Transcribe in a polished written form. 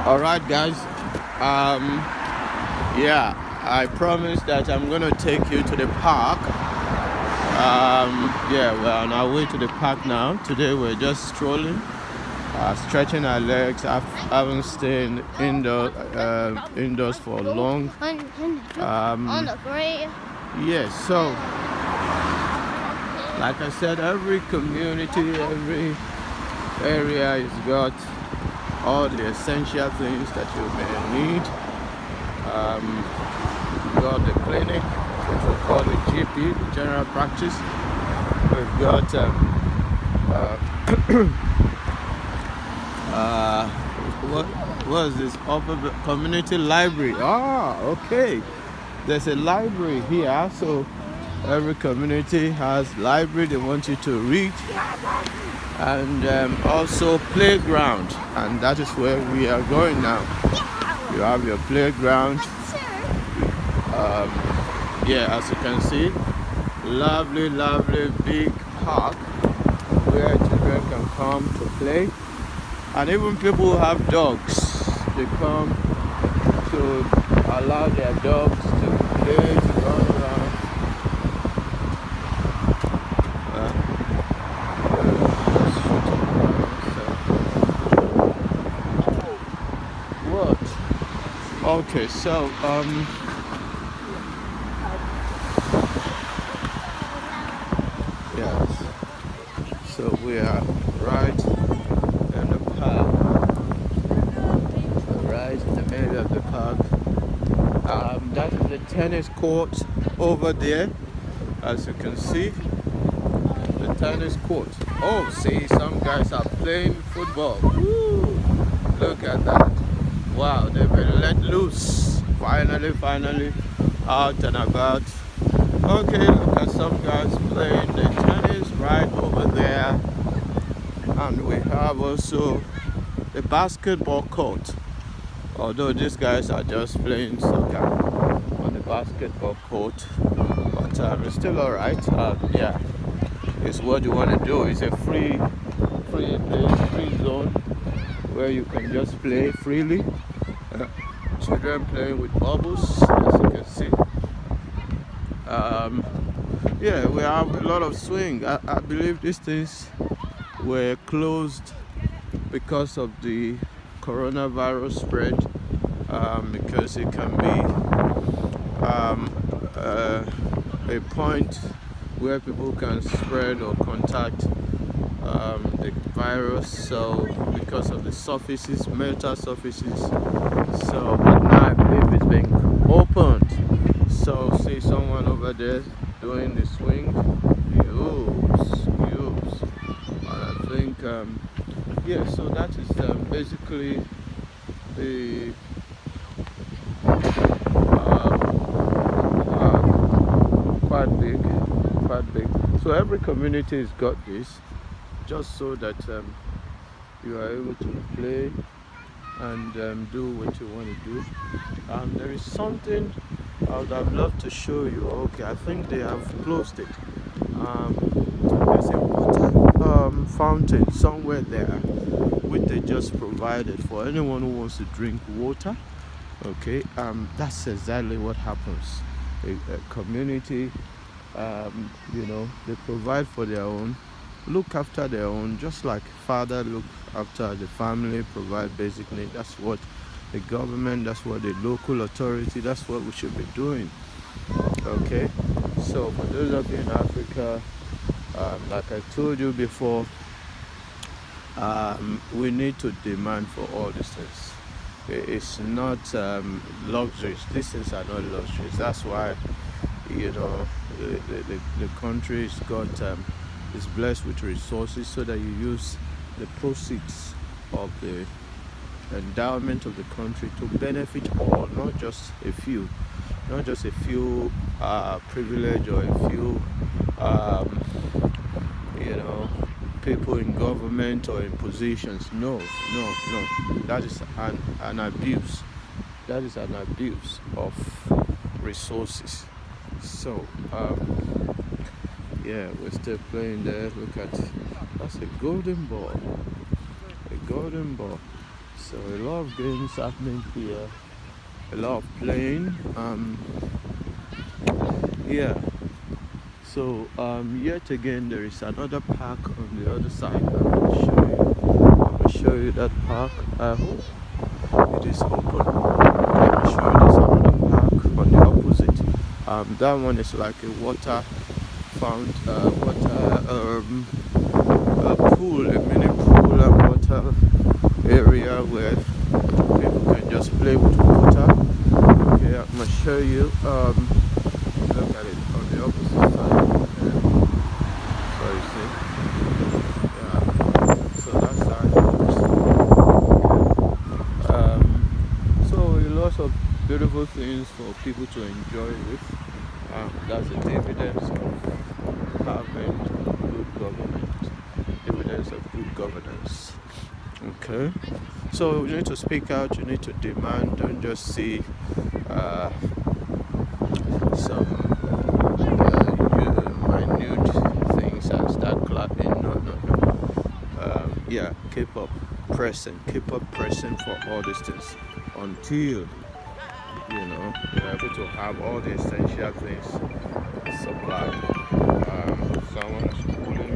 All right, guys. Um, yeah, I promised that I'm gonna take you to the park. Yeah, we're on our way to the park now. Today we're just strolling, stretching our legs. I haven't stayed indoors for long. Yes, so like I said, every community, every area has got all the essential things that you may need. We've got the clinic, which we call the GP, the general practice. We've got what is this? Upper community library. Okay. There's a library here, so every community has library. They want you to read, and also playground, and that is where we are going now. You have your playground. Yeah, as you can see, lovely big park where children can come to play, and even people who have dogs, they come to allow their dogs to play, to run around. What? Okay, so yes, so we are right in the park, right in the middle of the park. That is the tennis court over there, as you can see, the tennis court. Oh, see, some guys are playing football. Woo! Look at that. Wow, they've been let loose. Finally out and about. Okay, look at some guys playing the tennis right over there. And we have also the basketball court. Although these guys are just playing soccer on the basketball court. But it's still alright. Yeah, it's what you want to do. It's a free place, free zone where you can just play freely. Children playing with bubbles, as you can see. Yeah, we have a lot of swing. I believe these things were closed because of the coronavirus spread, because it can be a point where people can spread or contact the virus. So because of the surfaces, metal surfaces, so but now I believe it's being opened. So see someone over there doing the swing. Oops. And I think yeah, so that is basically the quite big. So every community has got this, just so that you are able to play and do what you want to do. There is something I would have loved to show you. Okay, I think they have closed it. There's a water fountain somewhere there, which they just provided for anyone who wants to drink water. Okay, that's exactly what happens. A community, you know, they provide for their own, look after their own, just like father look after the family, provide basically. That's what the government, that's what the local authority, that's what we should be doing. Okay, so for those of you in Africa, like I told you before, we need to demand for all these things. It's not luxuries. These things are not luxuries. That's why, you know, the country is blessed with resources, so that you use the proceeds of the endowment of the country to benefit all, not just a few, privileged or a few, you know, people in government or in positions. No. That is an abuse. That is an abuse of resources. So yeah, we're still playing there. Look at, that's a golden ball. So a lot of games happening here, a lot of playing. Yeah. So yet again there is another park on the other side. I'm gonna show you that park. I hope it is open. Let me show you this another park on the opposite. That one is like a water found pool, a mini pool and water area where people can just play with water. Okay, I'm gonna show you. Look at it on the opposite side. So you see, yeah. So that's how it looks. So lots of beautiful things for people to enjoy with. That's the dividends of having good government, dividends of good governance. Okay, so you need to speak out, you need to demand, don't just see some minute things and start clapping. No. Yeah, keep up pressing for all these things until you're able to have all the essential things supplied. Someone is pulling